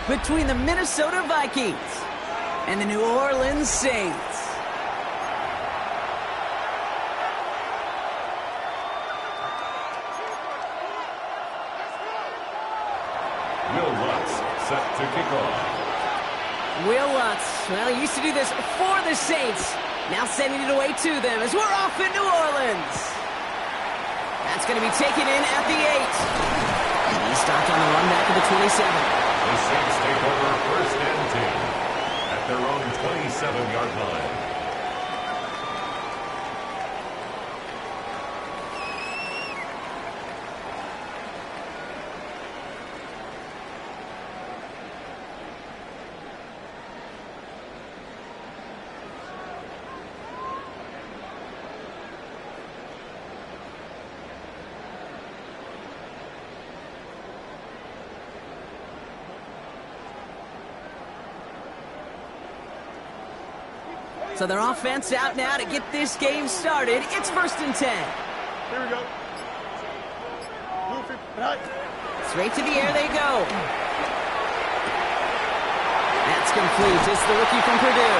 between the Minnesota Vikings and the New Orleans Saints. Will Lutz set to kick off. Will Lutz, well, he used to do this for the Saints. Now sending it away to them as we're off in New Orleans. That's going to be taken in at the 8. And he's stopped on the run back of the 27. The Saints take over 1st and 10 at their own 27-yard line. So their offense out now to get this game started. It's 1st and 10. Here we go. Straight to the air they go. That's complete. It's the rookie from Purdue.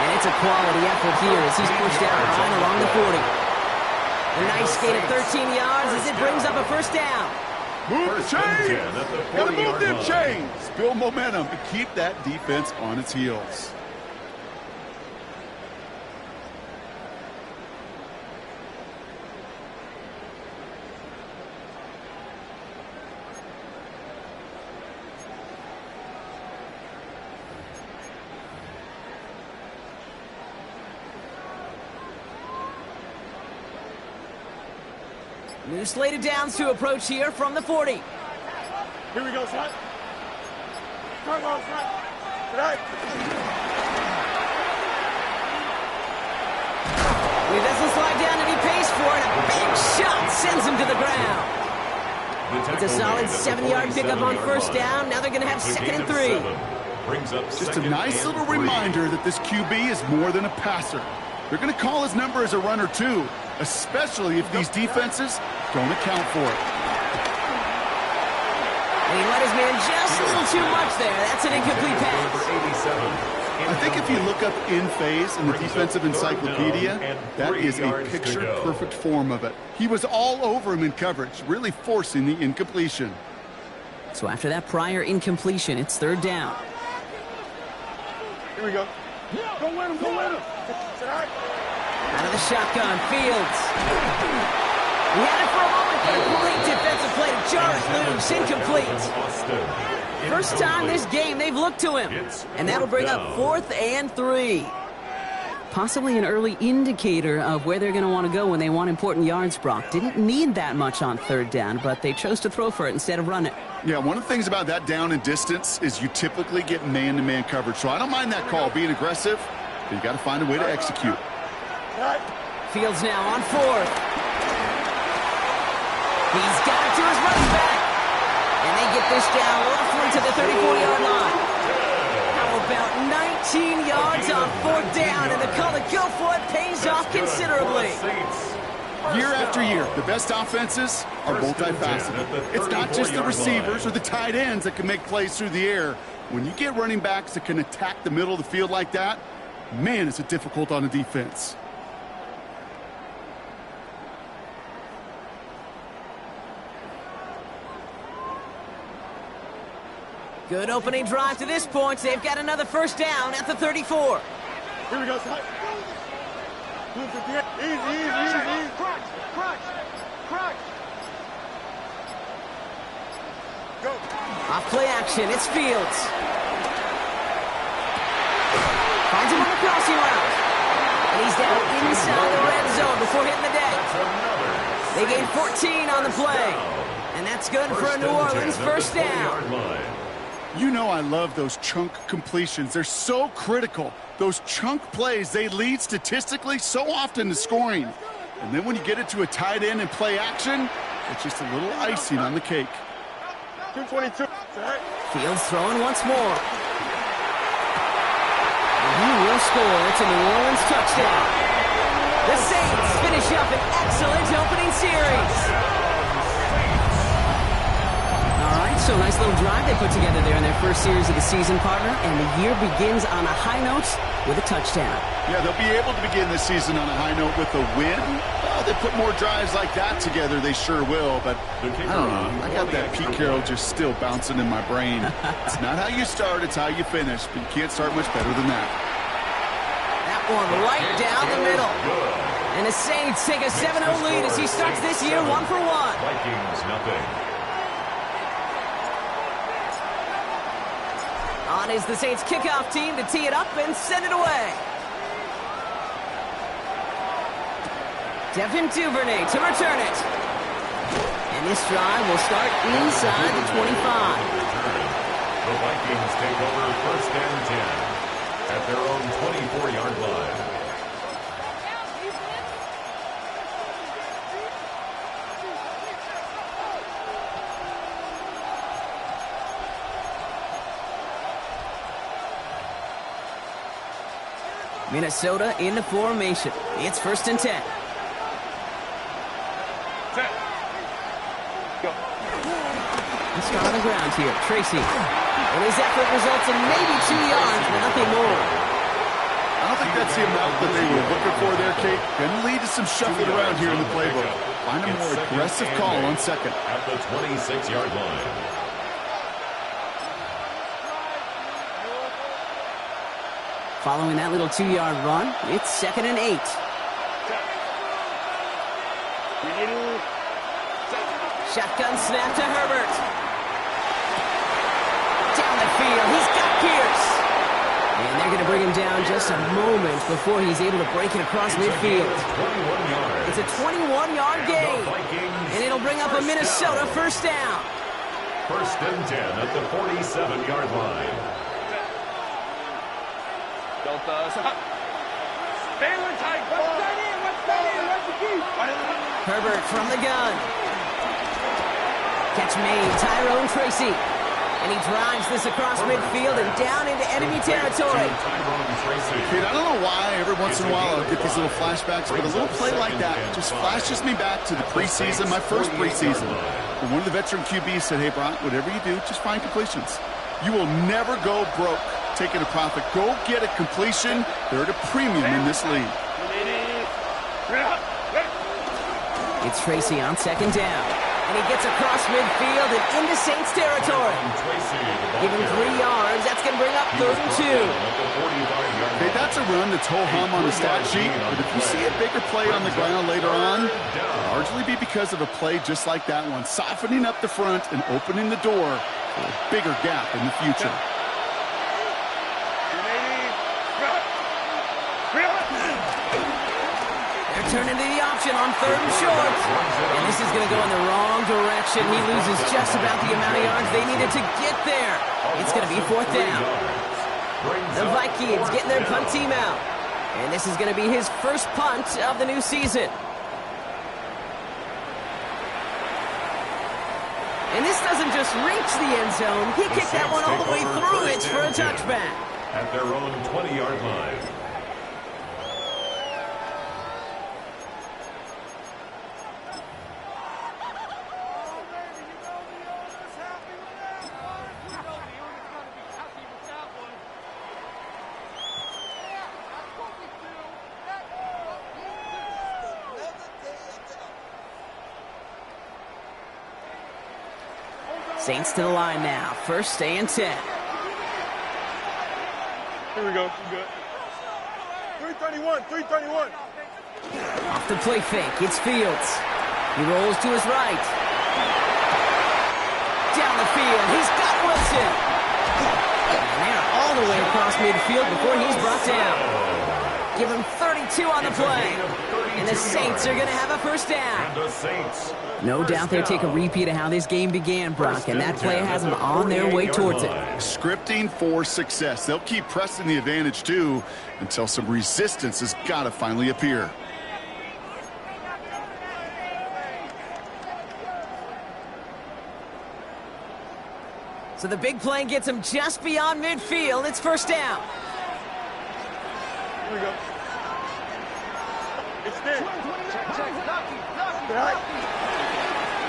And it's a quality effort here as he's pushed out right along the 40. A nice gain of 13 yards as it brings up a 1st down. Move the chains! Gotta move them chains! Build momentum and keep that defense on its heels. New slated downs to approach here from the 40. Here we go, son. Come on, son. Right. He doesn't slide down and he pays for it. A big shot sends him to the ground. It's a solid 7-yard pickup on 1st down. Now they're going to have 2nd and 3. Just a nice little reminder that this QB is more than a passer. They're going to call his number as a runner too, especially if these defenses don't account for it. And he let his man just a little too much there. That's an incomplete pass. I think if you look up in phase in the defensive encyclopedia, that is a picture-perfect form of it. He was all over him in coverage, really forcing the incompletion. So after that prior incompletion, it's 3rd down. Here we go. Go win him, go win him. Out of the shotgun, Fields. He had it for a moment, but a great defensive play to jar it loose, incomplete. First time this game they've looked to him, and that'll bring up 4th and 3. Possibly an early indicator of where they're going to want to go when they want important yards, Brock. Didn't need that much on 3rd down, but they chose to throw for it instead of run it. Yeah, one of the things about that down and distance is you typically get man-to-man coverage. So I don't mind that call, being aggressive, but you got to find a way to execute. Fields now on 4th. He's got it to his running back. And they get this down roughly to the 34-yard line. How about 19 yards on 4th down, and the call to go for it pays off considerably. Year after year, the best offenses are multifaceted. It's not just the receivers or the tight ends that can make plays through the air. When you get running backs that can attack the middle of the field like that, man, is it difficult on a defense. Good opening drive to this point. They've got another 1st down at the 34. Here we go, son. Easy. Crunch. Go. Off play action, it's Fields. Finds him on the crossing route. And he's down inside the red zone before hitting the deck. They gain 14 on the play. And that's good for a New Orleans 1st down. You know I love those chunk completions. They're so critical. Those chunk plays, they lead statistically so often to scoring. And then when you get it to a tight end and play action, it's just a little icing on the cake. 222. Fields throwing once more. And he will score. It's a New Orleans touchdown. The Saints finish up an excellent opening series. All right, So nice little drive they put together there in their first series of the season, partner. And the year begins on a high note with a touchdown. Yeah, they'll be able to begin this season on a high note with a win. Well, they put more drives like that together, they sure will. But I don't know. I got that Pete Carroll just still bouncing in my brain. It's not how you start, it's how you finish. But you can't start much better than that. That one right down the middle. And the Saints take a 7-0 lead as he starts this year 1 for 1. Vikings nothing. On is the Saints kickoff team to tee it up and send it away. Devin Duvernay to return it. And this drive will start inside the 25. The Vikings take over 1st and 10 at their own 24-yard line. Minnesota in the formation. It's 1st and 10. Let's start on the ground here. Tracy. And his effort results in maybe 2 yards, but nothing more. I don't think that's the amount that they were looking for there, Kate. Going to lead to some shuffling around here in the playbook. Find a more aggressive call on second. At the 26-yard line. Following that little 2-yard run, it's 2nd and 8. Shotgun snap to Herbert. Down the field, he's got Pierce. And they're going to bring him down just a moment before he's able to break it across midfield. It's a 21-yard gain. And it'll bring up a Minnesota 1st down. 1st and 10 at the 47-yard line. Herbert from the gun. Catch made, Tyrone Tracy. And he drives this across midfield and down into enemy territory. Kid, I don't know why every once in a while I'll get these little flashbacks, but a little play like that just flashes me back to the preseason, my first preseason. And one of the veteran QBs said, hey, Brock, whatever you do, just find completions. You will never go broke taking a profit. Go get a completion. They're at a premium in this league. It's Tracy on 2nd down. And he gets across midfield and into Saints territory. Give him 3 yards. That's going to bring up 3rd and 2. Okay, that's a run that's ho-hum on the stat sheet. But if you see a bigger play on the ground later on, it'll largely be because of a play just like that one, softening up the front and opening the door for a bigger gap in the future. Turning to the option on 3rd and short. And this is going to go in the wrong direction. He loses just about the amount of yards they needed to get there. It's going to be 4th down. The Vikings getting their punt team out. And this is going to be his first punt of the new season. And this doesn't just reach the end zone. He kicked that one all the way through it for a touchback. At their own 20-yard line. Saints to the line now. 1st and 10. Here we go. Good. 331. 331. Off the play fake. It's Fields. He rolls to his right. Down the field. He's got Wilson. And they're all the way across midfield before he's brought down. Give him 32 on the play. And the Saints are going to have a 1st down. No doubt they'll take a repeat of how this game began, Brock, and that play has them on their way towards it. Scripting for success. They'll keep pressing the advantage, too, until some resistance has got to finally appear. So the big play gets him just beyond midfield. It's 1st down. Here we go. It's there.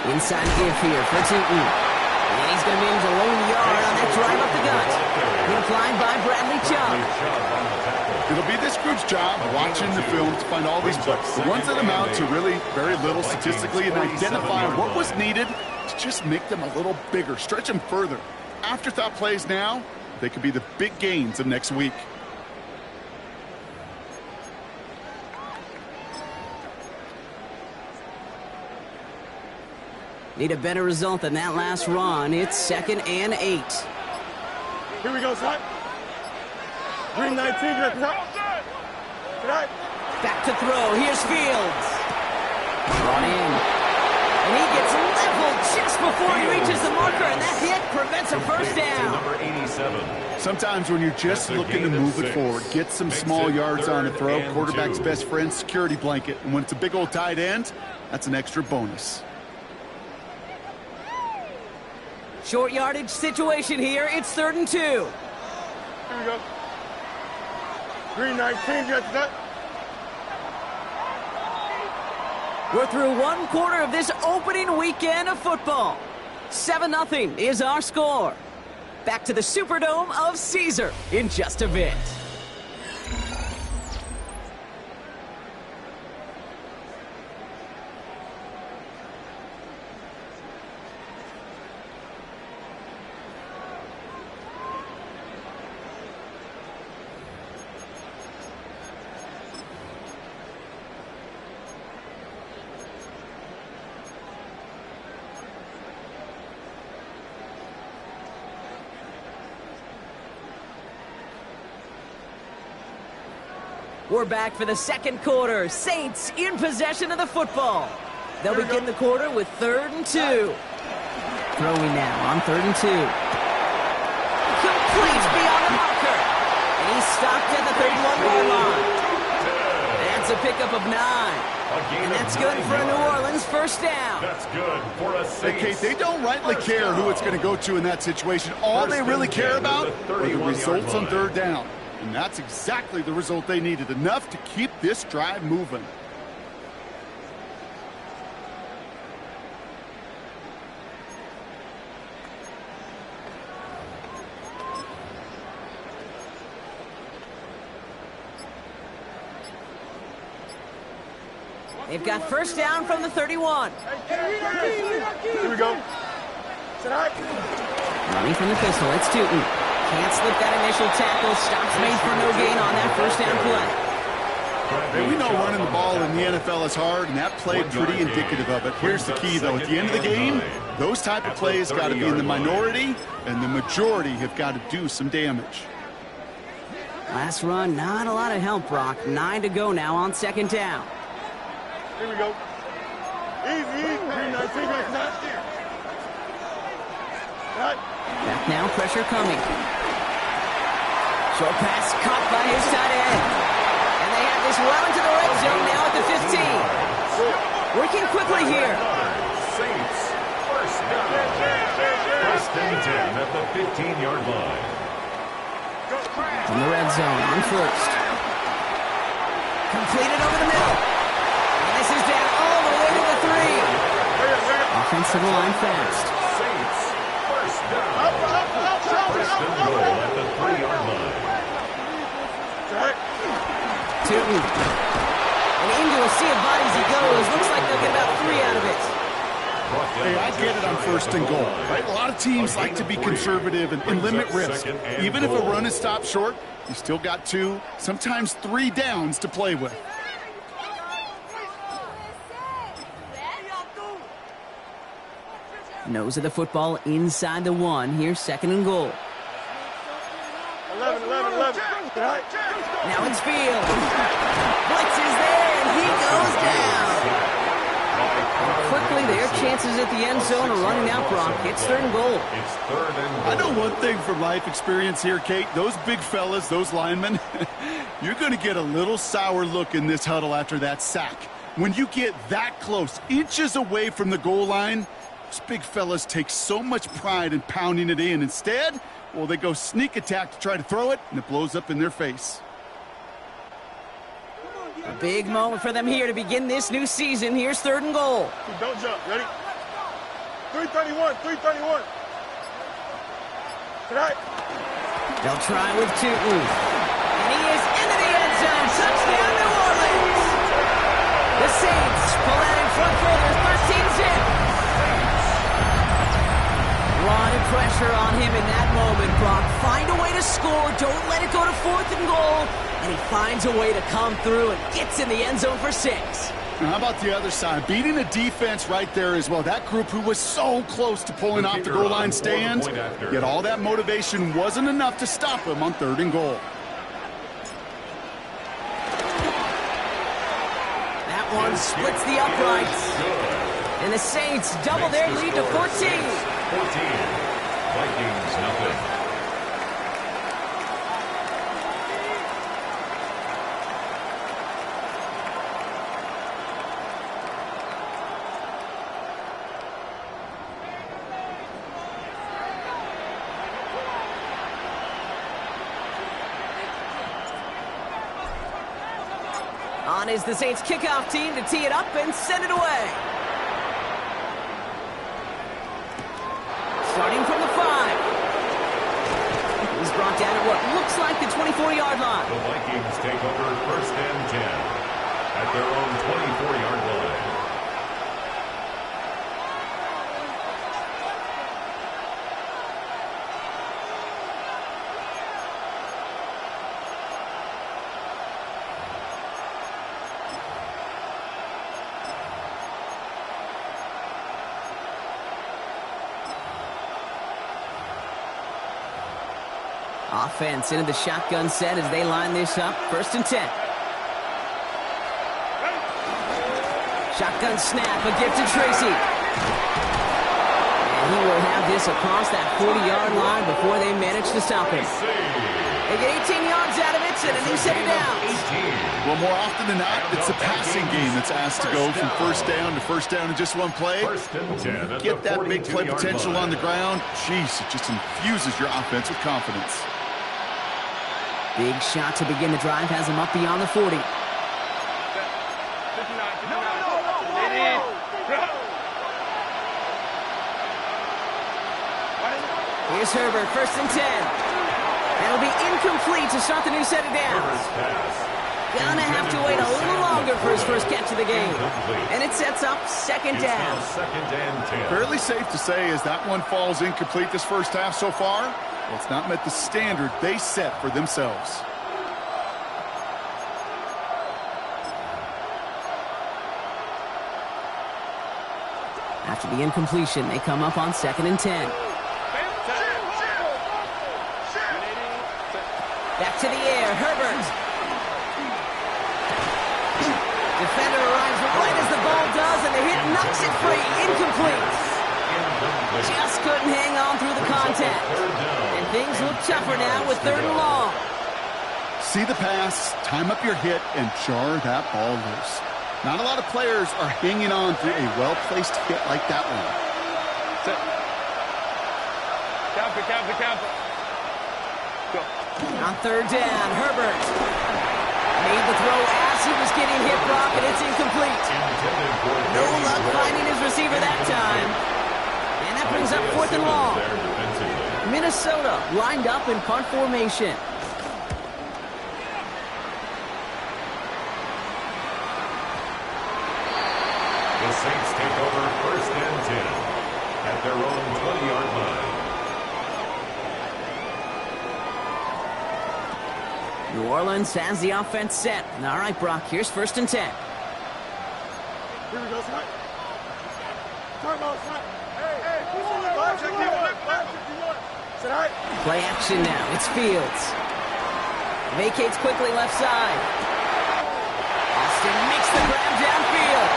Inside give here for Tootin. And he's going to manage a lone yard on that drive up the gut. Hit applied by Bradley Chubb. It'll be this group's job watching the film to find all these plays, the ones that amount to really very little statistically, and identify what was needed to just make them a little bigger, stretch them further. Afterthought plays now, they could be the big gains of next week. Need a better result than that last run. It's 2nd and 8. Here we go, son. Green 19, get up. Back to throw. Here's Fields. Brought in. And he gets leveled just before he reaches the marker, and that hit prevents a first down. Number 87. Sometimes when you're just looking to move it forward, get some small yards on a throw, quarterback's best friend, security blanket. And when it's a big old tight end, that's an extra bonus. Short yardage situation here. It's 3rd and 2. Here we go. Green 19, get up. We're through 1 quarter of this opening weekend of football. 7-0 is our score. Back to the Superdome of Caesar in just a bit. We're back for the 2nd quarter. Saints in possession of the football. They'll begin the quarter with 3rd and 2. Throwing now on 3rd and 2. Complete beyond the marker. And he's stopped at the 31-yard line. That's a pickup of 9. And that's good for a New Orleans first down. That's good for a Saints. Hey, Kate, they don't rightly care who it's going to go to in that situation. All they really care about are the results on 3rd down. And that's exactly the result they needed, enough to keep this drive moving. They've got first down from the 31. Here we go. Running from the pistol, it's Tootin. Can't slip that initial tackle. Stops made for no gain on that first down play. We know running the ball in the NFL is hard, and that play pretty indicative of it. Here's the key, though. At the end of the game, those type of plays got to be in the minority, and the majority have got to do some damage. Last run, not a lot of help, Brock. 9 to go now on 2nd down. Here we go. Easy. Green 19, right now. Back now, pressure coming. Short pass caught by his tight end. And they have this well into the red zone now at the 15. Working quickly here. Saints, first down. 1st and 10 at the 15-yard line. In the red zone on 1st. Completed over the middle. And this is down all the way to the 3. Offensive line fast. Saints, first down. 1st and goal at the 3-yard line. Tootin. And into a sea of bodies he goes. Looks like they'll get about 3 out of it. Hey, I get it on 1st and goal, right? A lot of teams like to be conservative and limit risk. Even if a run is stopped short, you still got 2, sometimes 3 downs to play with. Nose of the football inside the 1. Here's 2nd and goal. 11. Now it's Fields. Blitz is there, and he goes down. Quickly, their chances at the end zone are running out, Brock. It's 3rd and goal. It's 3rd and goal. I know one thing from life experience here, Kate. Those big fellas, those linemen, you're going to get a little sour look in this huddle after that sack. When you get that close, inches away from the goal line, those big fellas take so much pride in pounding it in. Instead, well, they go sneak attack to try to throw it, and it blows up in their face. A big moment for them here to begin this new season. Here's 3rd and goal. Don't jump. Ready? 331. Tonight. They'll try with Tootin. And he is into the end zone. Touchdown, New Orleans. The Saints pull out in front for their 13-zip. A lot of pressure on him in that moment, Brock. Find a way to score. Don't let it go to 4th and goal. And he finds a way to come through and gets in the end zone for 6. Now, how about the other side? Beating a defense right there as well. That group who was so close to pulling off the goal line stand, yet all that motivation wasn't enough to stop him on 3rd and goal. That one splits the uprights. And the Saints double their lead to 14. 14. Vikings nothing. On is the Saints kickoff team to tee it up and send it away. Starting from the 5. He's brought down at what looks like the 24-yard line. The Vikings take over 1st and 10 at their own 24-yard line. Offense into the shotgun set as they line this up. 1st and 10. Shotgun snap, a gift to Tracy. And he will have this across that 40-yard line before they manage to stop him. They get 18 yards out of it and a new set of downs. Well, more often than not, it's the passing game that's asked to go from 1st down to 1st down in just one play. 1st and 10 Get that big play potential on the ground. Jeez, it just infuses your offense with confidence. Big shot to begin the drive has him up beyond the 40. Here's Herbert, 1st and 10. That'll be incomplete to start the new set of downs. Gonna have to wait a little longer for his first catch of the game. And it sets up 2nd down. 2nd and 10. Fairly safe to say as that one falls incomplete this first half so far, well, it's not met the standard they set for themselves. After the incompletion, they come up on 2nd and 10. Back to the air, Herbert. Defender arrives right as the ball does, and the hit knocks it free. Incomplete. Just couldn't hang on through the contact. And things look tougher now with 3rd and long. See the pass, time up your hit, and jar that ball loose. Not a lot of players are hanging on through a well-placed hit like that one. Count. Go. On 3rd down, Herbert made the throw as he was getting hit, Brock, and it's incomplete. No luck finding his receiver that time. And that brings up 4th and long. Minnesota lined up in punt formation. The Saints take over 1st and 10 at their own 20-yard line. New Orleans has the offense set. All right, Brock, here's 1st and 10. Here we go, son. Turn on, son. Hey, Play action now. It's Fields. Vacates quickly left side. Austin makes the grab downfield.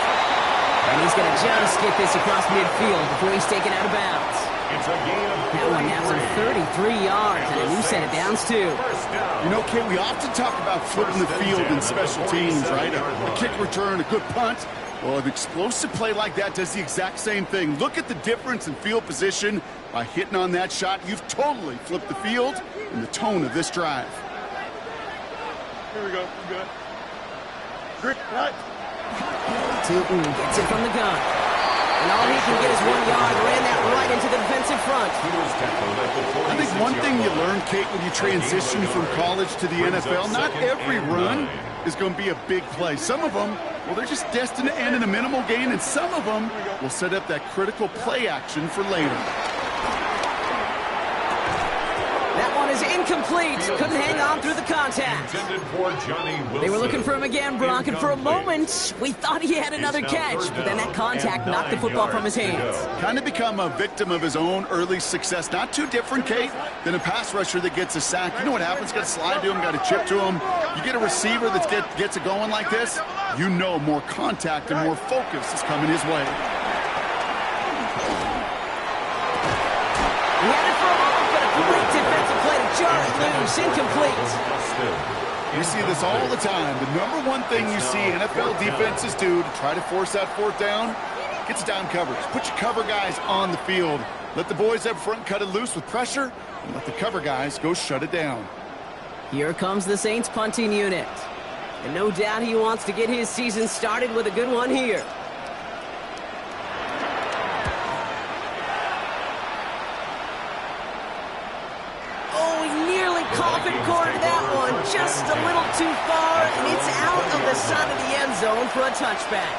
And he's going to just get this across midfield before he's taken out of bounds. It's a gain of That one naps him 33 yards and a new set of downs, too. You know, Kate, we often talk about flipping the field in special teams, right? A kick return, a good punt. Well, an explosive play like that does the exact same thing. Look at the difference in field position. By hitting on that shot, you've totally flipped the field and the tone of this drive. Here we go. We good. Grip, right. Tootin gets it from the gun. And all he can get is 1 yard. Ran that right into the defensive front. I think one thing you learn, Kate, when you transition from college to the NFL, not every run is going to be a big play. Some of them, well, they're just destined to end in a minimal gain, and some of them will set up that critical play action for later. That one is incomplete. Couldn't hang on through the contact. They were looking for him again, Brock, and for a moment, we thought he had another catch, but then that contact knocked the football from his hands. Kind of become a victim of his own early success. Not too different, Kate, than a pass rusher that gets a sack. You know what happens? Got to slide to him, got to chip to him. You get a receiver that gets it going like this, you know more contact and more focus is coming his way. He had it for a moment, but a great defensive play to jar it loose, incomplete. We see this all the time. The number one thing you see NFL defenses do to try to force that fourth down, gets down coverage. Put your cover guys on the field. Let the boys up front cut it loose with pressure, and let the cover guys go shut it down. Here comes the Saints punting unit. And no doubt he wants to get his season started with a good one here. Cornered that one just a little too far, and it's out of the side of the end zone for a touchback.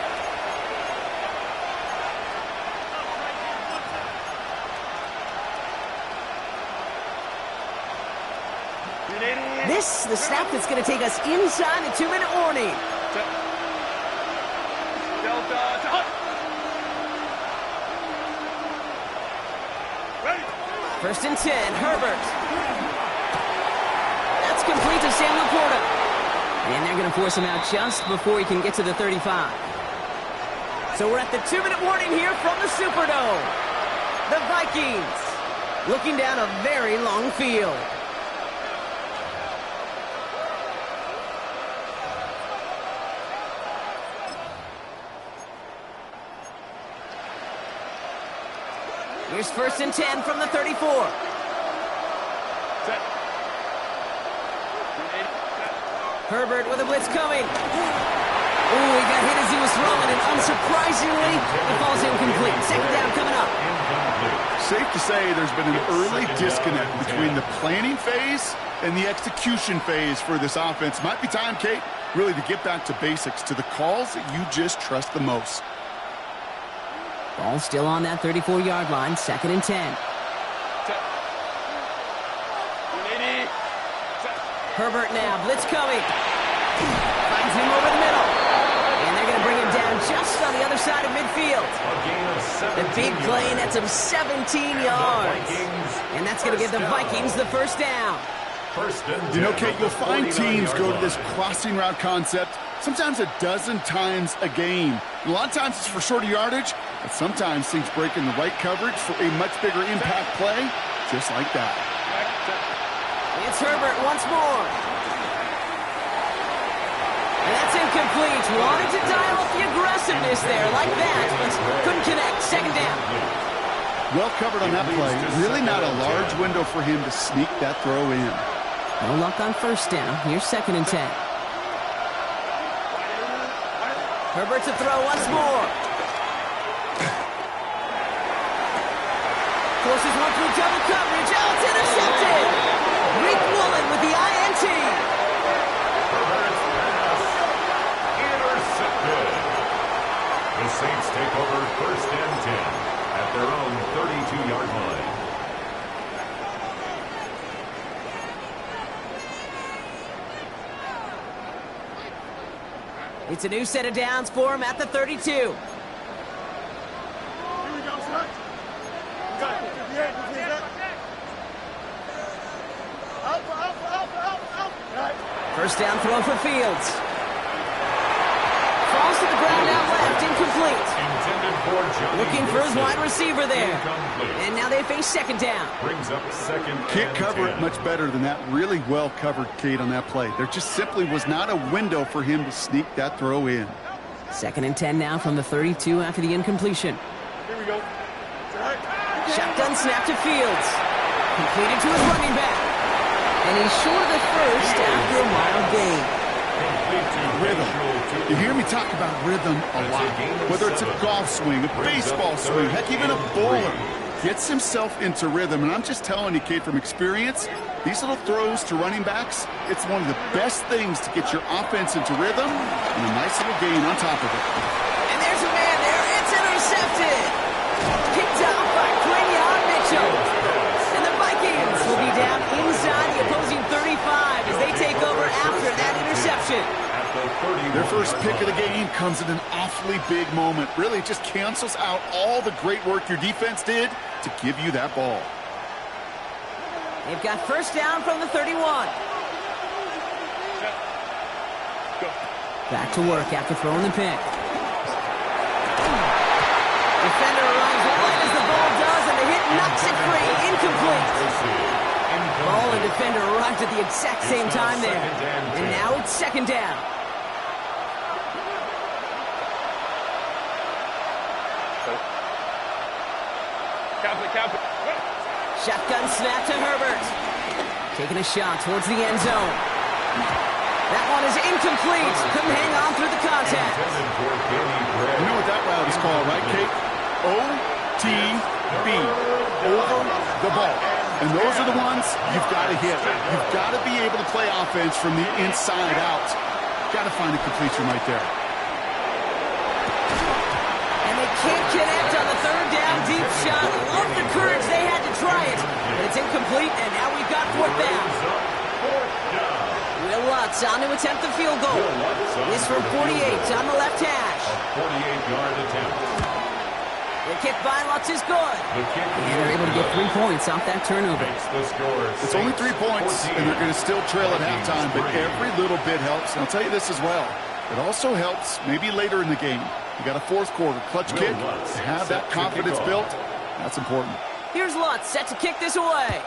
This, the snap that's going to take us inside the 2-minute warning. First and 10, Herbert. Complete to Sam Laporta. And they're going to force him out just before he can get to the 35. So we're at the 2-minute warning here from the Superdome. The Vikings looking down a very long field. Here's first and 10 from the 34. Herbert with a blitz coming. Ooh, he got hit as he was throwing, and unsurprisingly, the ball's incomplete. Second down coming up. Safe to say there's been an early disconnect between the planning phase and the execution phase for this offense. Might be time, Kate, really to get back to basics, to the calls that you just trust the most. Ball still on that 34-yard line, second and 10. Herbert now, blitz coming. Finds him over the middle. And they're going to bring him down just on the other side of midfield. The big play nets him 17 yards. And that's going to give the Vikings the first down. You know, Kate, you'll find teams go to this crossing route concept sometimes a dozen times a game. A lot of times it's for shorter yardage, but sometimes things break in the right coverage for a much bigger impact play, just like that. It's Herbert once more. And that's incomplete. Wanted to dial up the aggressiveness there like that, but couldn't connect. Second down. Well covered on that play. Really not a large window for him to sneak that throw in. No luck on first down. Here's second and 10. Herbert to throw once more. Forces one through double coverage. Oh, it's intercepted. Rick Woolen with the INT. Intercepted. The Saints take over first and 10 at their own 32-yard line. It's a new set of downs for him at the 32. Here we go, son. Got it. First down throw for Fields. Falls to the ground out left, incomplete. Looking for his wide receiver there. And now they face second down. Brings up second. Can't cover it much better than that. Really well covered, Kate, on that play. There just simply was not a window for him to sneak that throw in. Second and 10 now from the 32 after the incompletion. Here we go. Shotgun snap to Fields. Completed to his running back. And he's short of the first after a mild gain. Rhythm. You hear me talk about rhythm a lot. Whether it's a golf swing, a baseball swing, heck, even a bowler gets himself into rhythm. And I'm just telling you, kid, from experience, these little throws to running backs, it's one of the best things to get your offense into rhythm and a nice little gain on top of it. And there's a man there. It's intercepted. Picked off by Quinion Mitchell. And the Vikings will be down inside the opposing 35 as they take over after that interception. Their first pick of the game comes at an awfully big moment. Really, it just cancels out all the great work your defense did to give you that ball. They've got first down from the 31. Back to work after throwing the pick. Defender arrives right as the ball does, and the hit knocks it free. Incomplete. Ball and defender arrived at the exact same time there. And now it's second down. Shotgun snap to Herbert. Taking a shot towards the end zone. That one is incomplete. Couldn't hang on through the contact. You know what that route is called, right, Kate? OTB. Over the ball. And those are the ones you've got to hit. You've got to be able to play offense from the inside out. Got to find a completion right there. And they can't connect on the third down deep shot. Love the courage they had to try it. But it's incomplete, and now we've got fourth down. Will Lutz on to attempt the field goal. This from 48 on the left hash. A 48-yard attempt. The kick by Lutz is good. And they're able to get 3 points off that turnover. It's only 3 points, and they're going to still trail at halftime, but every little bit helps. And I'll tell you this as well. It also helps maybe later in the game. You got a fourth quarter clutch kick. To have that confidence built, that's important. Here's Lutz set to kick this away.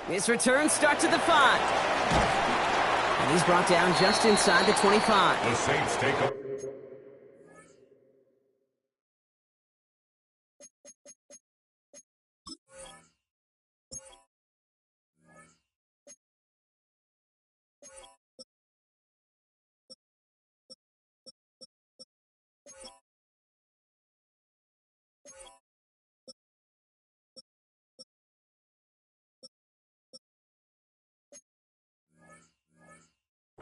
His return starts at the 5. And he's brought down just inside the 25. The Saints take up.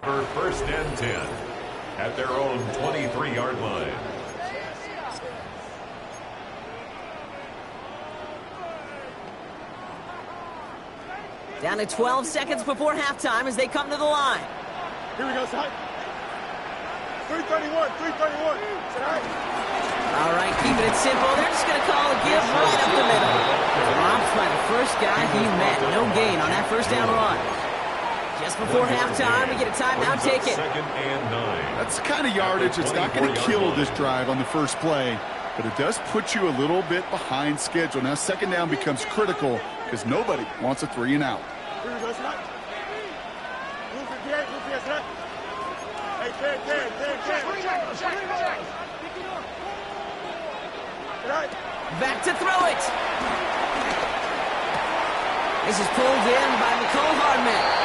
For first and 10 at their own 23-yard line. Down to 12 seconds before halftime as they come to the line. Here we go, son. 331, 331. All right, keeping it simple. They're just going to call a give right up the middle. Dropped by the first guy he met. No gain on that first down run. Just before halftime, we get a timeout taken. Second and 9. That's the kind of yardage that's not going to kill this drive on the first play, but it does put you a little bit behind schedule. Now, second down becomes critical because nobody wants a 3 and out. Here we go, son. Move it, Jay. Move it, son. Hey, Jay. Back to throw it. This is pulled in by Mecole Hardman.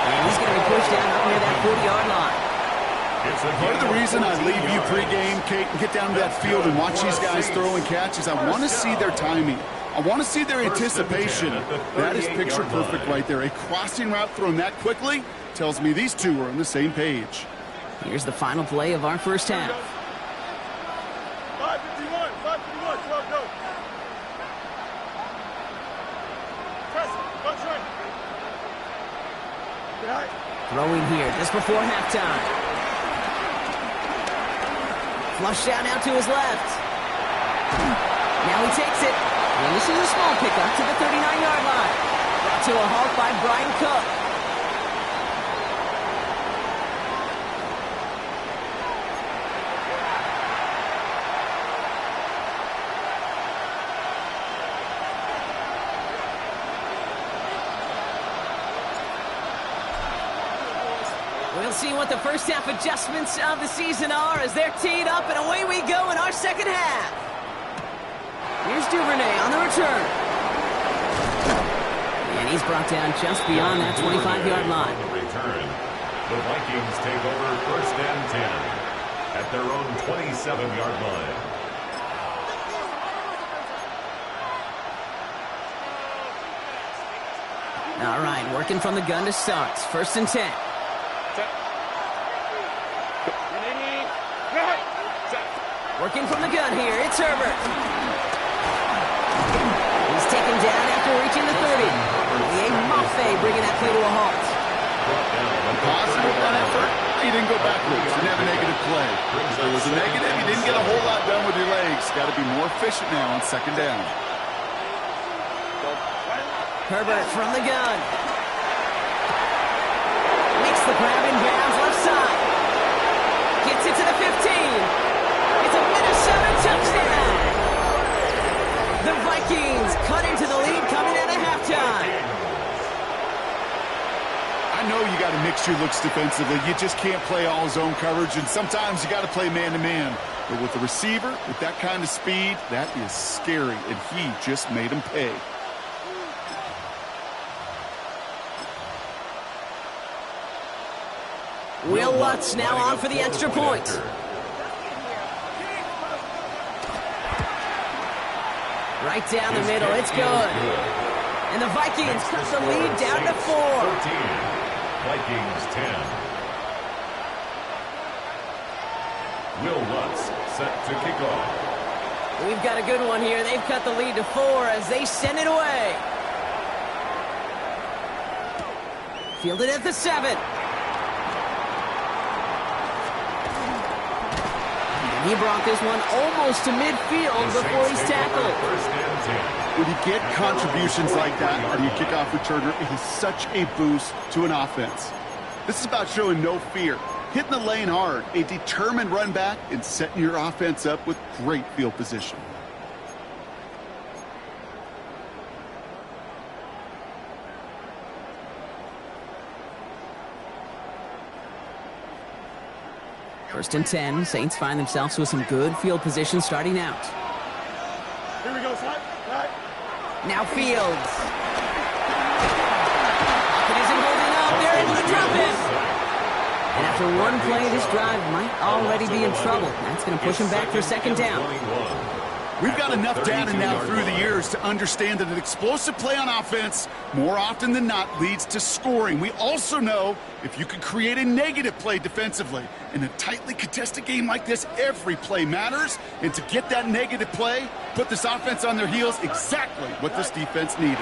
And he's going to be pushed down up near that 40-yard line. Part of the reason I leave you pregame, Kate, and get down to that field and watch these guys throw and catch is I want to see their timing. I want to see their anticipation. That is picture perfect right there. A crossing route thrown that quickly tells me these two are on the same page. Here's the final play of our first half. 551, 12 go. Press it, punch right. Throwing here just before halftime. Flush down out to his left. Now he takes it. And this is a small pickup to the 39-yard line. Brought to a halt by Brian Cook. We'll see what the first half adjustments of the season are as they're teed up, and away we go in our second half. Here's Duvernay on the return. And He's brought down just beyond that 25-yard line. Return. The Vikings take over 1st and 10 at their own 27-yard line. All right, working from the gun to start. 1st and 10. Working from the gun here, it's Herbert. He's taken down after reaching the 30. Liam Maffei bringing that play to a halt. Positive run effort. He didn't go backwards. Didn't have a negative play. If there was a negative, you didn't get a whole lot done with your legs. Got to be more efficient now on 2nd down. Herbert from the gun. Makes the grab in bounds left side. Gets it to the 15. It's a Minnesota touchdown. The Vikings cut into the lead coming out of halftime. I know you got to mix your looks defensively. You just can't play all zone coverage, and sometimes you got to play man-to-man. But with the receiver, with that kind of speed, that is scary, and he just made him pay. Will Lutz now on for the extra point. Right down the middle, it's good. And the Vikings cut the lead down to 4. 14. Vikings 10. Will Lutz set to kick off. We've got a good one here. They've cut the lead to 4 as they send it away. Fielded at the 7. He brought this one almost to midfield before he's tackled. When you get contributions like that out of your kickoff returner, it is such a boost to an offense. This is about showing no fear, hitting the lane hard, a determined run back, and setting your offense up with great field position. First and 10, Saints find themselves with some good field position starting out. Here we go, slide. Now Fields. Pocket isn't holding up. They're able to drop him. And after one play, this drive might already be in trouble. That's going to push him back for 2nd down. We've got enough data now through the years to understand that an explosive play on offense, more often than not, leads to scoring. We also know if you can create a negative play defensively. In a tightly contested game like this, every play matters. And to get that negative play, put this offense on their heels, exactly what this defense needed.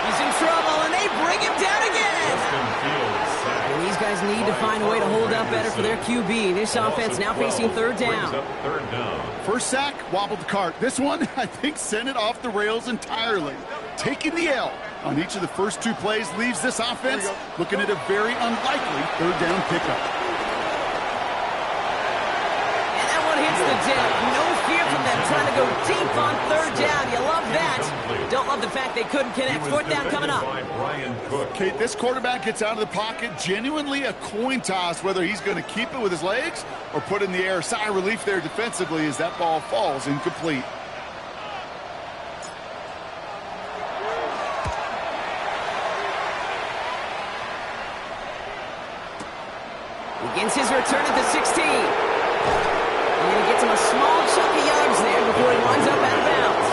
He's in trouble, and they bring him down again. And these guys need to find a way to hold up better for their QB. This offense now facing 3rd down. First sack, wobbled the cart. This one, I think, sent it off the rails entirely. Taking the L on each of the first 2 plays leaves this offense looking at a very unlikely 3rd down pickup. And that one hits the deck. No fear from them trying to go deep on 3rd down. You love that. Don't love the fact they couldn't connect. 4th down coming up. Okay, this quarterback gets out of the pocket. Genuinely a coin toss whether he's going to keep it with his legs or put in the air. Sigh of relief there defensively as that ball falls incomplete. Begins his return at the 16. And he gets him a small chunk of yards there before he winds up out of bounds.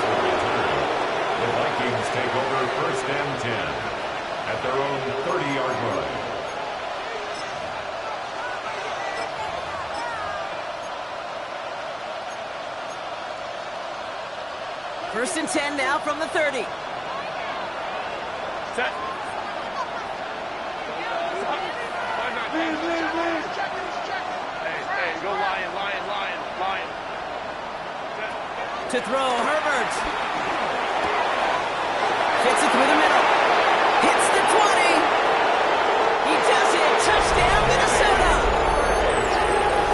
The Vikings take over 1st and 10 at their own 30-yard line. First and 10 now from the 30. Set. Hey, go Lion. To throw, Herbert. Gets it through the middle. Hits the 20. He does it. Touchdown, Minnesota.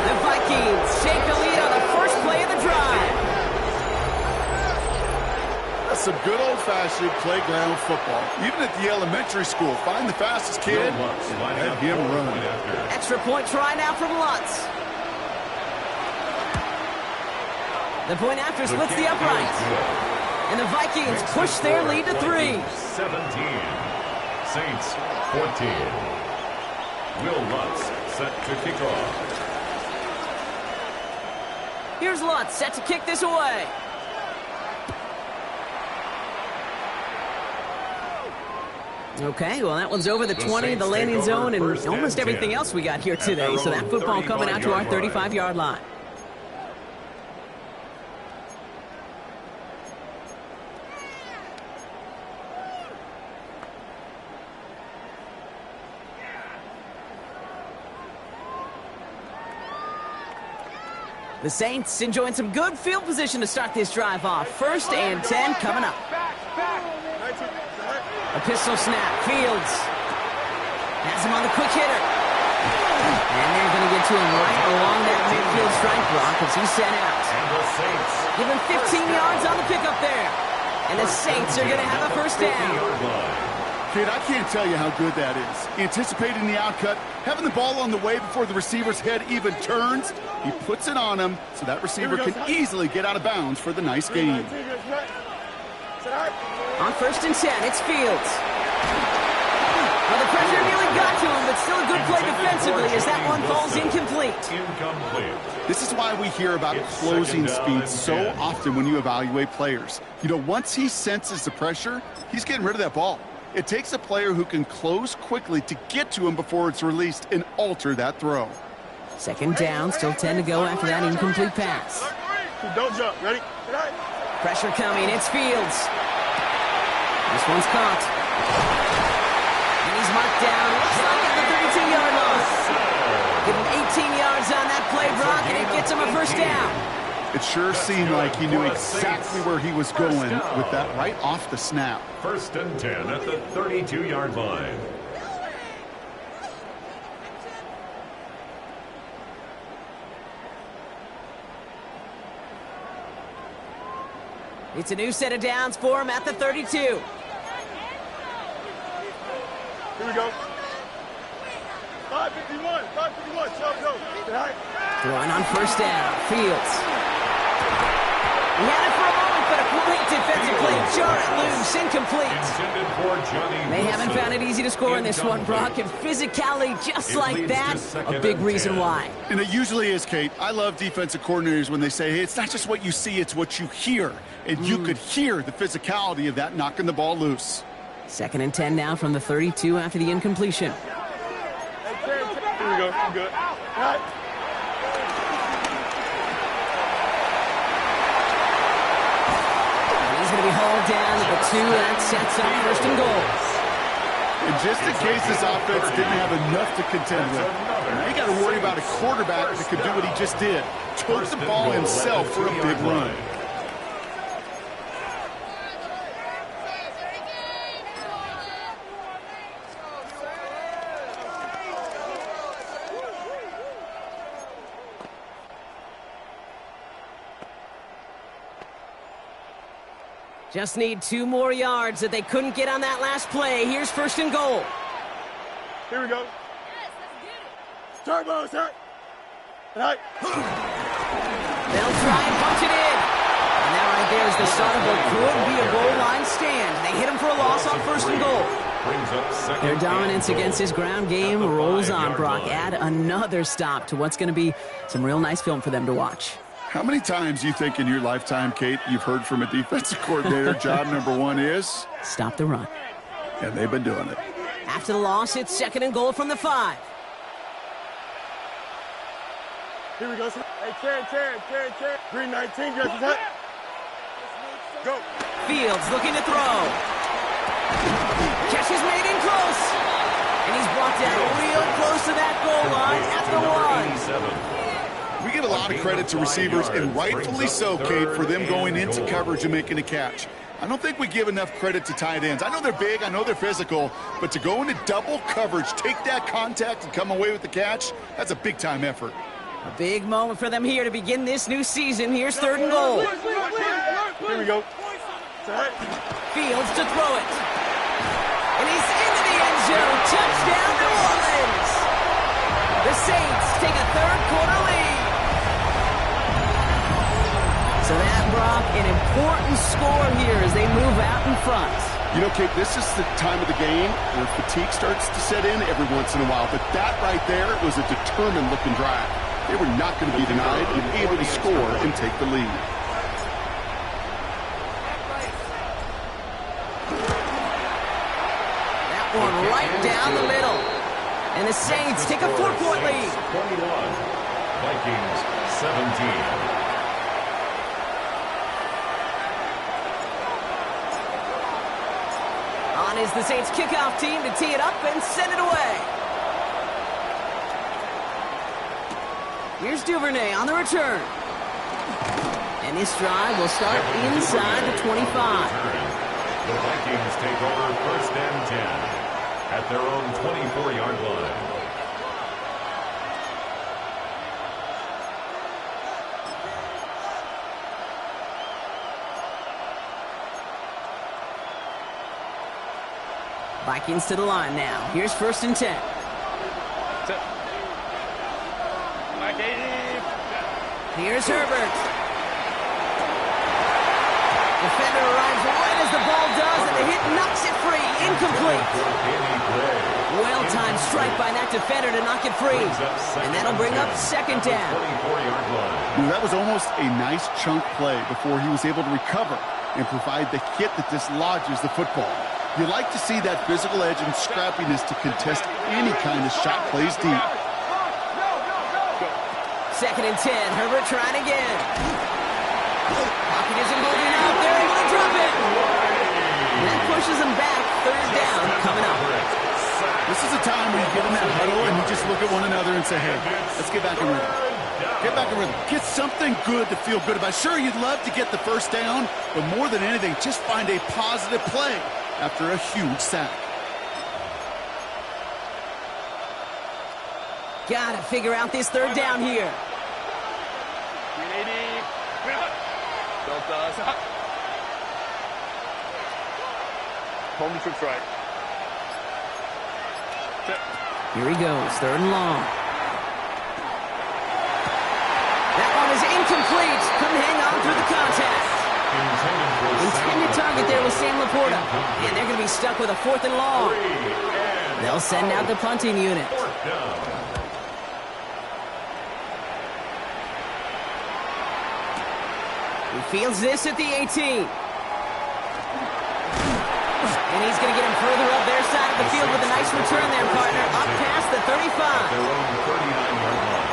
The Vikings take the lead on the first play of the drive. That's some good old-fashioned playground football. Even at the elementary school, find the fastest kid and let him run. Extra point try now from Lutz. The point after splits the uprights. And the Vikings push their lead to 3. 17. Saints 14. Will Lutz set to kick off. Here's Lutz set to kick this away. Okay, well, that one's over the 20, the landing zone, and almost everything else we got here today. So that football coming out to our 35-yard line. The Saints enjoying some good field position to start this drive off. 1st and 10 coming up. A pistol snap. Fields has him on the quick hitter. And they're going to get to him right along that midfield strike block as he's sent out. And the Saints give him 15 yards on the pickup there. And the Saints are going to have a first down. Kid, I can't tell you how good that is. Anticipating the outcut, having the ball on the way before the receiver's head even turns. He puts it on him so that receiver can easily get out of bounds for the nice gain. On 1st and 10, it's Fields. Well, the pressure nearly got to him, but still a good play defensively as that one falls incomplete. This is why we hear about closing speed so often when you evaluate players. You know, once he senses the pressure, he's getting rid of that ball. It takes a player who can close quickly to get to him before it's released and alter that throw. 2nd down, still 10 to go after that incomplete pass. Don't jump. Ready? Pressure coming. It's Fields. This one's caught. And he's marked down. Looks like at the 32-yard line. Give him 18 yards on that play, Brock, and it gets him a first down. It sure seemed like he knew exactly where he was going with that right off the snap. 1st and 10 at the 32-yard line. It's a new set of downs for him at the 32. Here we go. 551. 551. Go. Throwing on 1st down. Fields. He had it for a moment, but a complete defensive play. Jar it loose. Incomplete. They haven't found it easy to score in this one, Brock, and physicality just like that, a big reason why. And it usually is, Kate. I love defensive coordinators when they say, hey, it's not just what you see, it's what you hear. And you could hear the physicality of that knocking the ball loose. 2nd and 10 now from the 32 after the incompletion. Here we go. I'm good. He's going to be hauled down at the 2, and that sets up 1st and goal. And just in case this offense didn't have enough to contend with, now you got to worry about a quarterback that could do what he just did. Took the ball himself for a big run. Just need 2 more yards that they couldn't get on that last play. Here's 1st and goal. Here we go. Turbo, sir. They'll try and punch it in. And that right there is the start of what could be a goal line stand. They hit him for a loss on 1st and goal. Their dominance against his ground game rolls on, Brock. Add another stop to what's going to be some real nice film for them to watch. How many times do you think in your lifetime, Kate, you've heard from a defensive coordinator, job number 1 is? Stop the run. And they've been doing it. After the loss, it's 2nd and goal from the 5. Here we go, sir. Hey, Terry. Green 19, grab his hat. Go. Fields looking to throw. Catch is made in close. And he's brought down real close to that goal line at the 1. We give a lot of credit to receivers, and rightfully so, Kate, for them going into coverage and making a catch. I don't think we give enough credit to tight ends. I know they're big, I know they're physical, but to go into double coverage, take that contact, and come away with the catch, that's a big-time effort. A big moment for them here to begin this new season. Here's 3rd and goal. Here we go. Fields to throw it. And he's into the end zone. Touchdown, New Orleans. The Saints take a 3rd quarter lead. So that, Brock, an important score here as they in front. You know, Kate, this is the time of the game where fatigue starts to set in every once in a while. But that right there was a determined-looking drive. They were not going to be denied and able to score and take the lead. That one right down the middle. And the Saints take a 4-point lead. 21. Vikings 17. On is the Saints kickoff team to tee it up and send it away. Here's Duvernay on the return. And this drive will start inside the 25. The Vikings take over first and 10 at their own 24-yard line. Vikings to the line now. Here's first and 10. Here's Herbert. Defender arrives right as the ball does, and the hit knocks it free. Incomplete. Well-timed strike by that defender to knock it free. And that'll bring up second down. That was almost a nice chunk play before he was able to recover and provide the hit that dislodges the football. You like to see that physical edge and scrappiness to contest any kind of shot plays deep. Second and 10. Herbert trying again. Pocket isn't moving up. They're able to drop it. And that pushes him back. Third down coming up. This is a time where you get in that huddle and you just look at one another and say, hey, let's get back in rhythm. Get back in rhythm. Get something good to feel good about. Sure, you'd love to get the first down, but more than anything, just find a positive play after a huge sack. Gotta figure out this third down here. Home trips right. Here he goes, third and long. That one is incomplete. Couldn't hang on through the contact. Intended target there was Sam Laporta. And they're going to be stuck with a fourth and long. They'll send out the punting unit. He fields this at the 18. And he's going to get him further up their side of the field with a nice return there, partner. Up past the 35. Their own 39-yard line.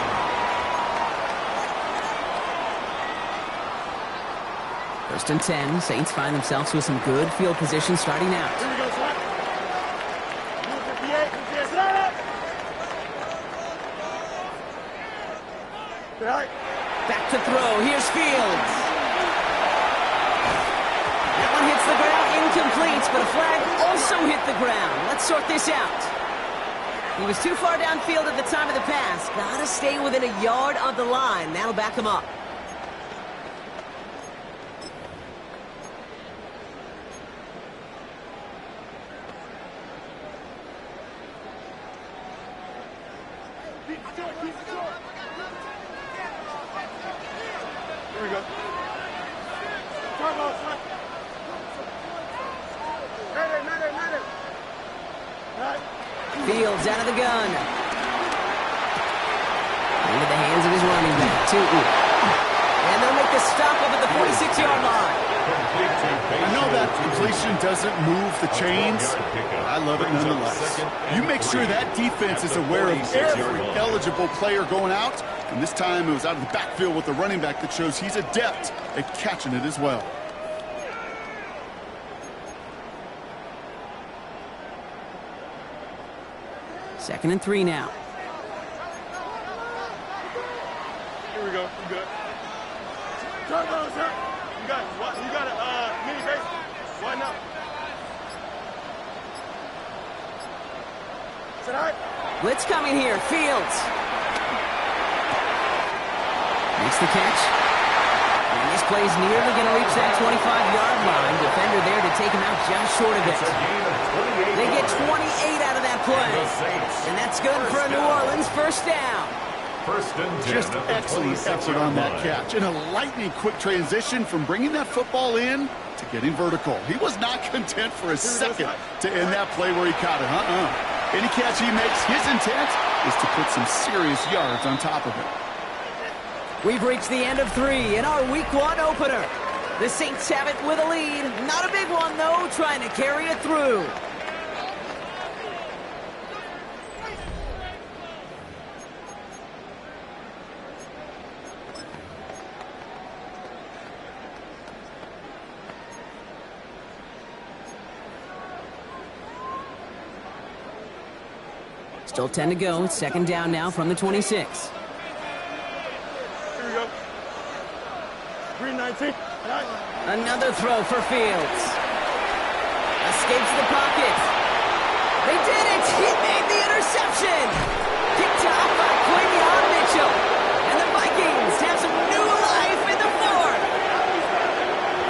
First and 10. Saints find themselves with some good field position starting out. Here we go, son. 58, set up. Back to throw. Here's Fields. That one hits the ground, incomplete, but a flag also hit the ground. Let's sort this out. He was too far downfield at the time of the pass. Gotta stay within a yard of the line. That'll back him up. Here we go. Turbo, son. Fields out of the gun. Into the hands of his running back, too. And they'll make the stop up at the 46-yard line. I know that completion doesn't move the chains, but I love it nonetheless. You make sure that defense is aware of every eligible player going out, and this time it was out of the backfield with the running back that shows he's adept at catching it as well. Second and 3 now. Here we go. You good. Turbo, sir. You got a mini base. Why not? Is that all right? Blitz coming here. Fields. Makes the catch. And this play's nearly going to reach that 25-yard line. Defender there to take him out just short of it. They get 28 out of that play. And that's good for a New Orleans first down. First and 10. Just excellent effort on that catch. And a lightning quick transition from bringing that football in to getting vertical. He was not content for a second to end that play where he caught it. Any catch he makes, his intent is to put some serious yards on top of it. We've reached the end of 3 in our Week 1 opener. The Saints have it with a lead. Not a big one, though, trying to carry it through. Still 10 to go. It's second down now from the 26. Here we go. 319. Another throw for Fields. Escapes the pocket. They did it! He made the interception! Picked off by Quinion Mitchell. And the Vikings have some new life in the fourth.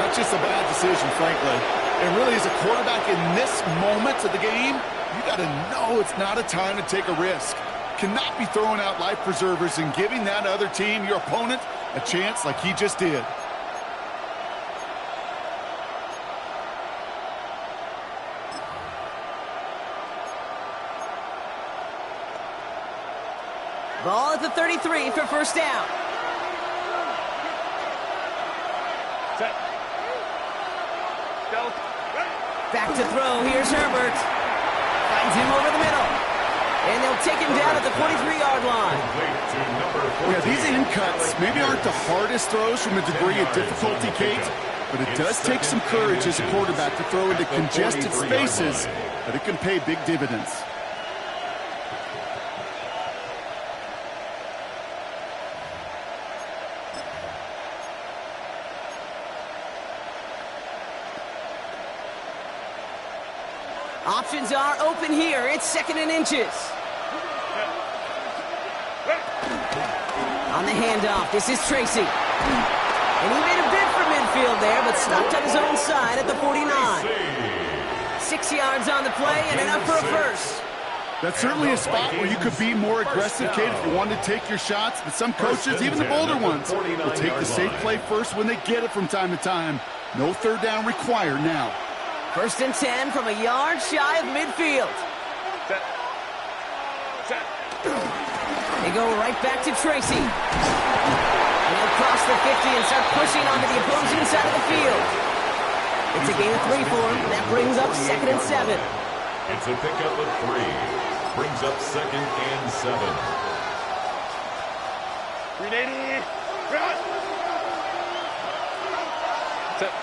That's just a bad decision, frankly. And really, as a quarterback in this moment of the game, you got to know it's not a time to take a risk. Cannot be throwing out life preservers and giving that other team, your opponent, a chance like he just did. Ball at the 33 for first down. Set. Go. Back to throw. Here's Herbert. Finds him over the middle. And they'll take him down at the 43-yard line. Yeah, these in cuts maybe aren't the hardest throws from a degree of difficulty, Kate, but it does take some courage as a quarterback to throw into congested spaces, but it can pay big dividends. Options are open here. It's second and inches. On the handoff, this is Tracy. And he made a bid for midfield there, but stopped on his own side at the 49. 6 yards on the play and enough for a first. That's certainly a spot where you could be more aggressive, Kate, if you wanted to take your shots. But some coaches, even the bolder ones, will take the safe play first when they get it from time to time. No third down required now. First and 10 from a yard shy of midfield. Set. Set. They go right back to Tracy. And they'll cross the 50 and start pushing onto the opposing side of the field. It's a gain of 3 for him. That brings up second and 7. It's a pickup of 3. Brings up second and 7. 380. Set.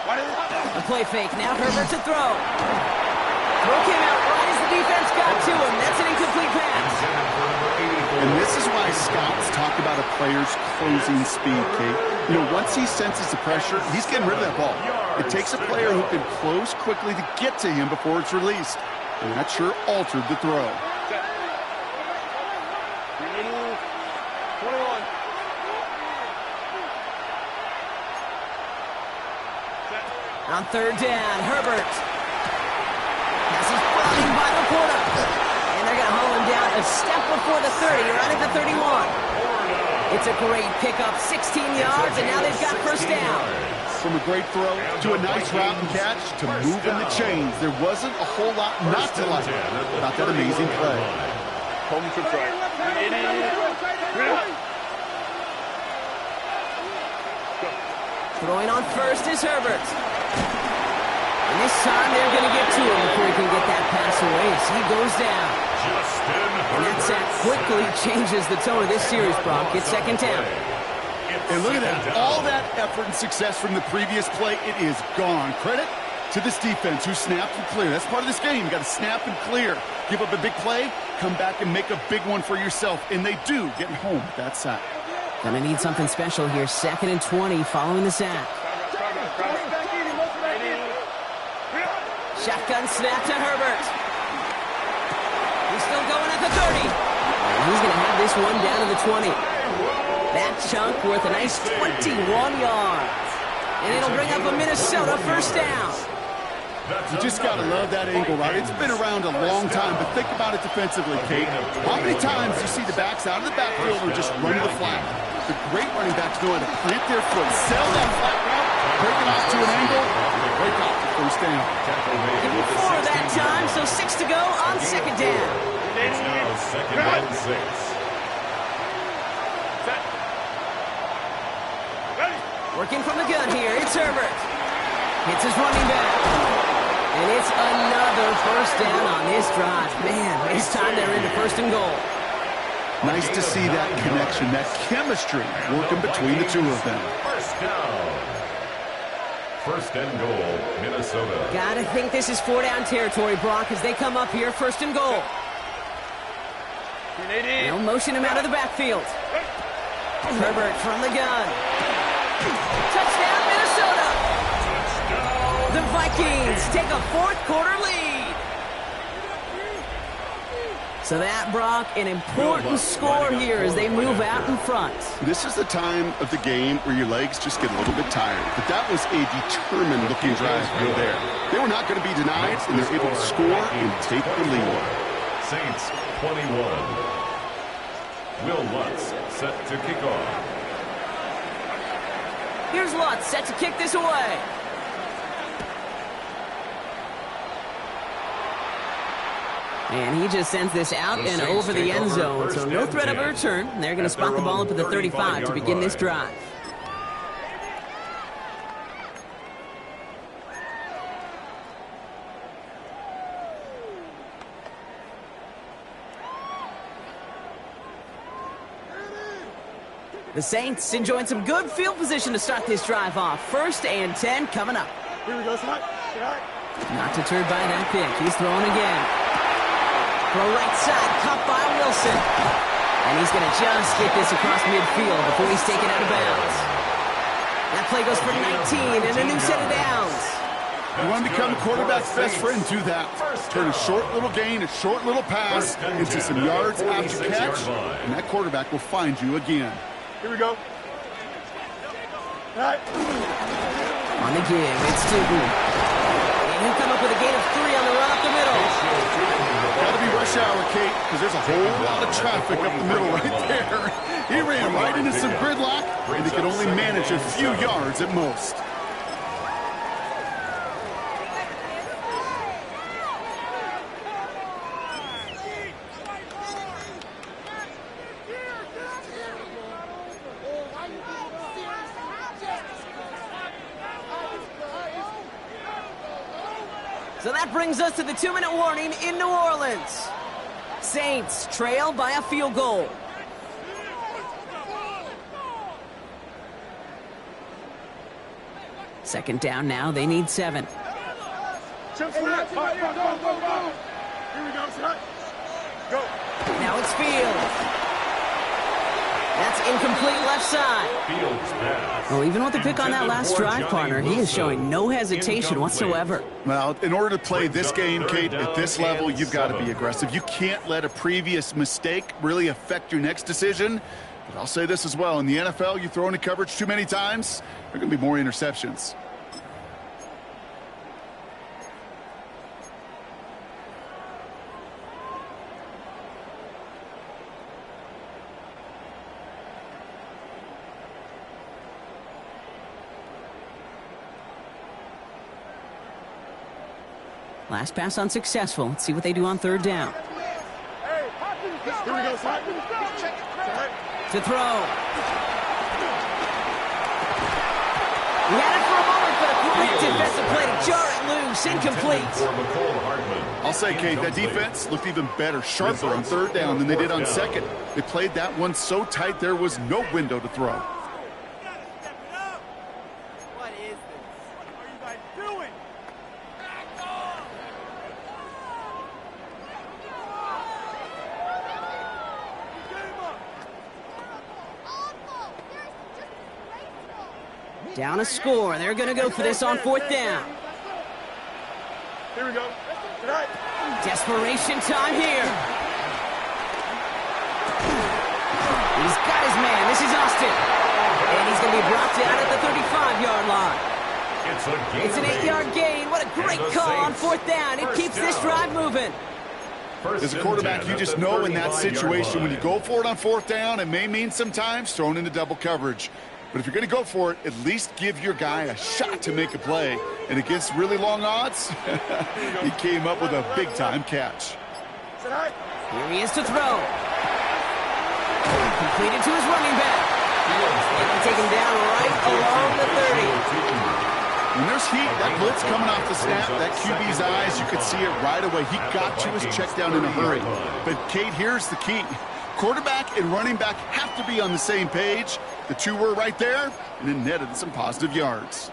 A play fake. Now Herbert to throw. Throw came out right as the defense got to him. That's an incomplete pass. And this is why scouts talk about a player's closing speed, Kate. You know, once he senses the pressure, he's getting rid of that ball. It takes a player who can close quickly to get to him before it's released. And that sure altered the throw. Set. 21. On third down, Herbert. Pass is flying by Laporta. And they're going to haul him down a step before the 30, right at the 31. It's a great pickup, 16 yards, and now they've got first down. From a great throw to a nice route and catch to moving the chains. There wasn't a whole lot not to like about that amazing play. Home to try. Throwing on first is Herbert. And this time they're going to get to him before he can get that pass away as he goes down. And that sack quickly changes the tone of this series, Brock. It's second down. And look at that. All that effort and success from the previous play, it is gone. Credit to this defense who snapped and cleared. That's part of this game. You got to snap and clear. Give up a big play, come back and make a big one for yourself. And they do, getting home with that sack. Gonna need something special here. Second and 20 following the sack. Shotgun snap to Herbert. He's still going at the 30. And he's going to have this one down to the 20. That chunk worth a nice 21 yards. And it'll bring up a Minnesota first down. You just got to love that angle, right? It's been around a long time, but think about it defensively, Kate. How many times do you see the backs out of the backfield or just run to the flat? The great running backs know how to plant their foot, sell that flat route, and break it off to an angle, break off the first down. Give him 4 that time, so 6 to go on second down. It's now second and 6. Working from the gun here, it's Herbert. Hits his running back. And it's another first down on this drive. Man, this time they're into first and goal. Nice to see that connection, that chemistry working between the two of them. First down. First and goal, Minnesota. Gotta think this is 4-down territory, Brock, as they come up here, first and goal. They'll motion him out of the backfield. Herbert from the gun. Touchdown, Minnesota! The Vikings take a fourth-quarter lead. So that, Brock, an important score here as they move out in front. This is the time of the game where your legs just get a little bit tired. But that was a determined-looking drive right there. They were not going to be denied, and they're able to score and take the lead. Saints 21. Will Lutz set to kick off. Here's Lutz set to kick this away. And he just sends this out and over the end zone, so no threat of a return. They're going to spot the ball up at the 35 to begin this drive. The Saints enjoying some good field position to start this drive off. First and 10 coming up. Here we go, son. Not deterred by that pick. He's throwing again. Throw right side, caught by Wilson. And he's going to just get this across midfield before he's taken out of bounds. That play goes for 19 and a new set of downs. You want to become a quarterback's best friend, do that. Turn a short little gain, a short little pass into some yards after catch, and that quarterback will find you again. Here we go. Right. On the give, it's Tootin. And he'll come up with a gain of 3 on the run up the middle. Gotta be rush hour, Kate, because there's a whole lot of traffic up the middle right there. He ran right into some gridlock, and he could only manage a few yards at most. So that brings us to the 2-minute warning in New Orleans. Saints trail by a field goal. Second down now, they need 7. Here we go, son. Go. Now it's Fields. That's incomplete left side. Fields pass. Well, even with the pick on that last drive, partner, he is showing no hesitation whatsoever. Well, in order to play this game, Kate, at this level, you've got to be aggressive. You can't let a previous mistake really affect your next decision. But I'll say this as well. In the NFL, you throw into coverage too many times, there are going to be more interceptions. Last pass unsuccessful. Let's see what they do on third down. Here we go, son. To throw. He had it for a moment, but a great defensive play to jar it loose. Incomplete. I'll say, Kate, that defense looked even better, sharper on third down than they did on second. They played that one so tight there was no window to throw. Down a score. They're going to go for this on fourth down. Here we go. Desperation time here. He's got his man. This is Austin. And he's going to be brought down at the 35-yard line. It's an 8-yard gain. What a great call on fourth down. It keeps this drive moving. As a quarterback, you just know in that situation when you go for it on fourth down, it may mean sometimes thrown into double coverage. But if you're going to go for it, at least give your guy a shot to make a play. And against really long odds, he came up with a big-time catch. Here he is to throw. Completed to his running back. And he'll take him down right along the 30. When there's heat, that blitz coming off the snap, that QB's eyes, you could see it right away. He got to his check down in a hurry. But, Kate, here's the key. Quarterback and running back have to be on the same page. The two were right there, and it netted some positive yards.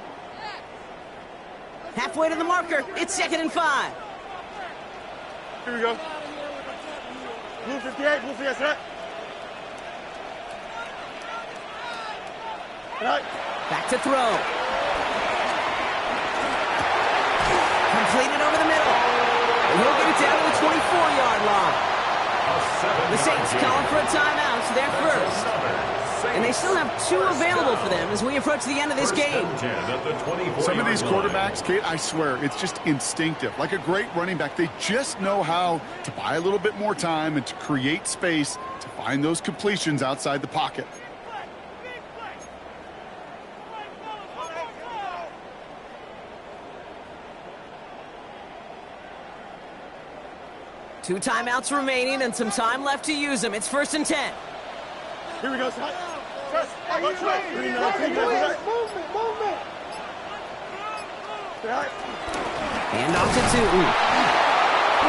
Halfway to the marker. It's 2nd and 5. Here we go. Blue 58, blue 58, set. Back to throw. Completed over the middle. And he'll get it down to the 24-yard line. The Saints calling for a timeout. They're first. And they still have 2 available for them as we approach the end of this game. Some of these quarterbacks, Kate, I swear, it's just instinctive. Like a great running back, they just know how to buy a little bit more time and to create space to find those completions outside the pocket. Two timeouts remaining and some time left to use them. It's 1st and 10. Here we go, set. Movement. Hand off to Tootin.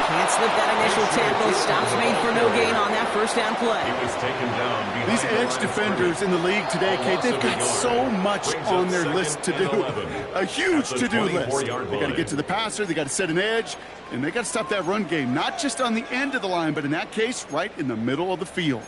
Can't slip that initial tackle. Stops made for no gain on that first down play. These edge defenders in the league today, Kate, they've got so much on their list to do. A huge to-do list. They got to get to the passer, they got to set an edge, and they got to stop that run game, not just on the end of the line, but in that case, right in the middle of the field.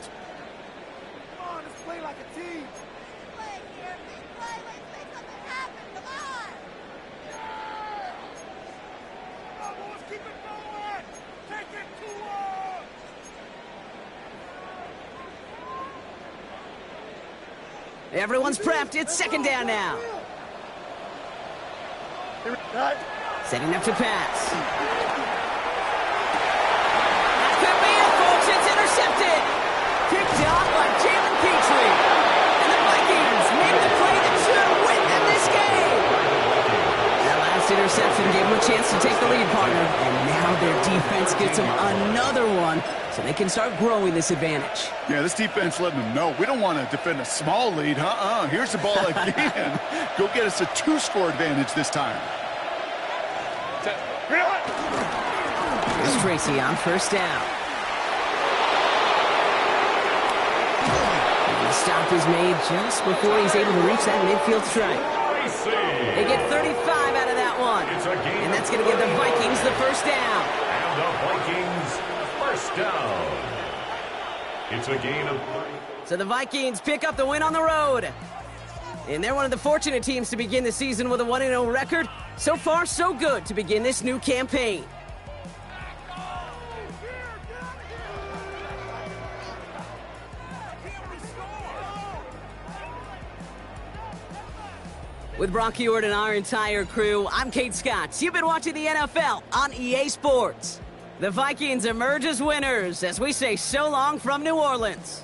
Everyone's prepped. It's 2nd down now. Setting up to pass. That could be it, folks. It's intercepted. Picked off by Jalen Petrie. And the Vikings made the play that should win them this game. That last interception gave them a chance to take the lead, partner. And now their defense gets them another one, so they can start growing this advantage. Yeah, this defense letting them know we don't want to defend a small lead. Here's the ball again. Go get us a 2-score advantage this time. Here's Tracy on 1st down. And the stop is made just before he's able to reach that midfield strike. They get 35 out of that one. And that's going to give the Vikings the 1st down. And the Vikings 1st down. It's a gain of 30. So the Vikings pick up the win on the road. And they're one of the fortunate teams to begin the season with a 1-0 record. So far, so good to begin this new campaign. With Brock Huard and our entire crew, I'm Kate Scott. You've been watching the NFL on EA Sports. The Vikings emerge as winners as we say so long from New Orleans.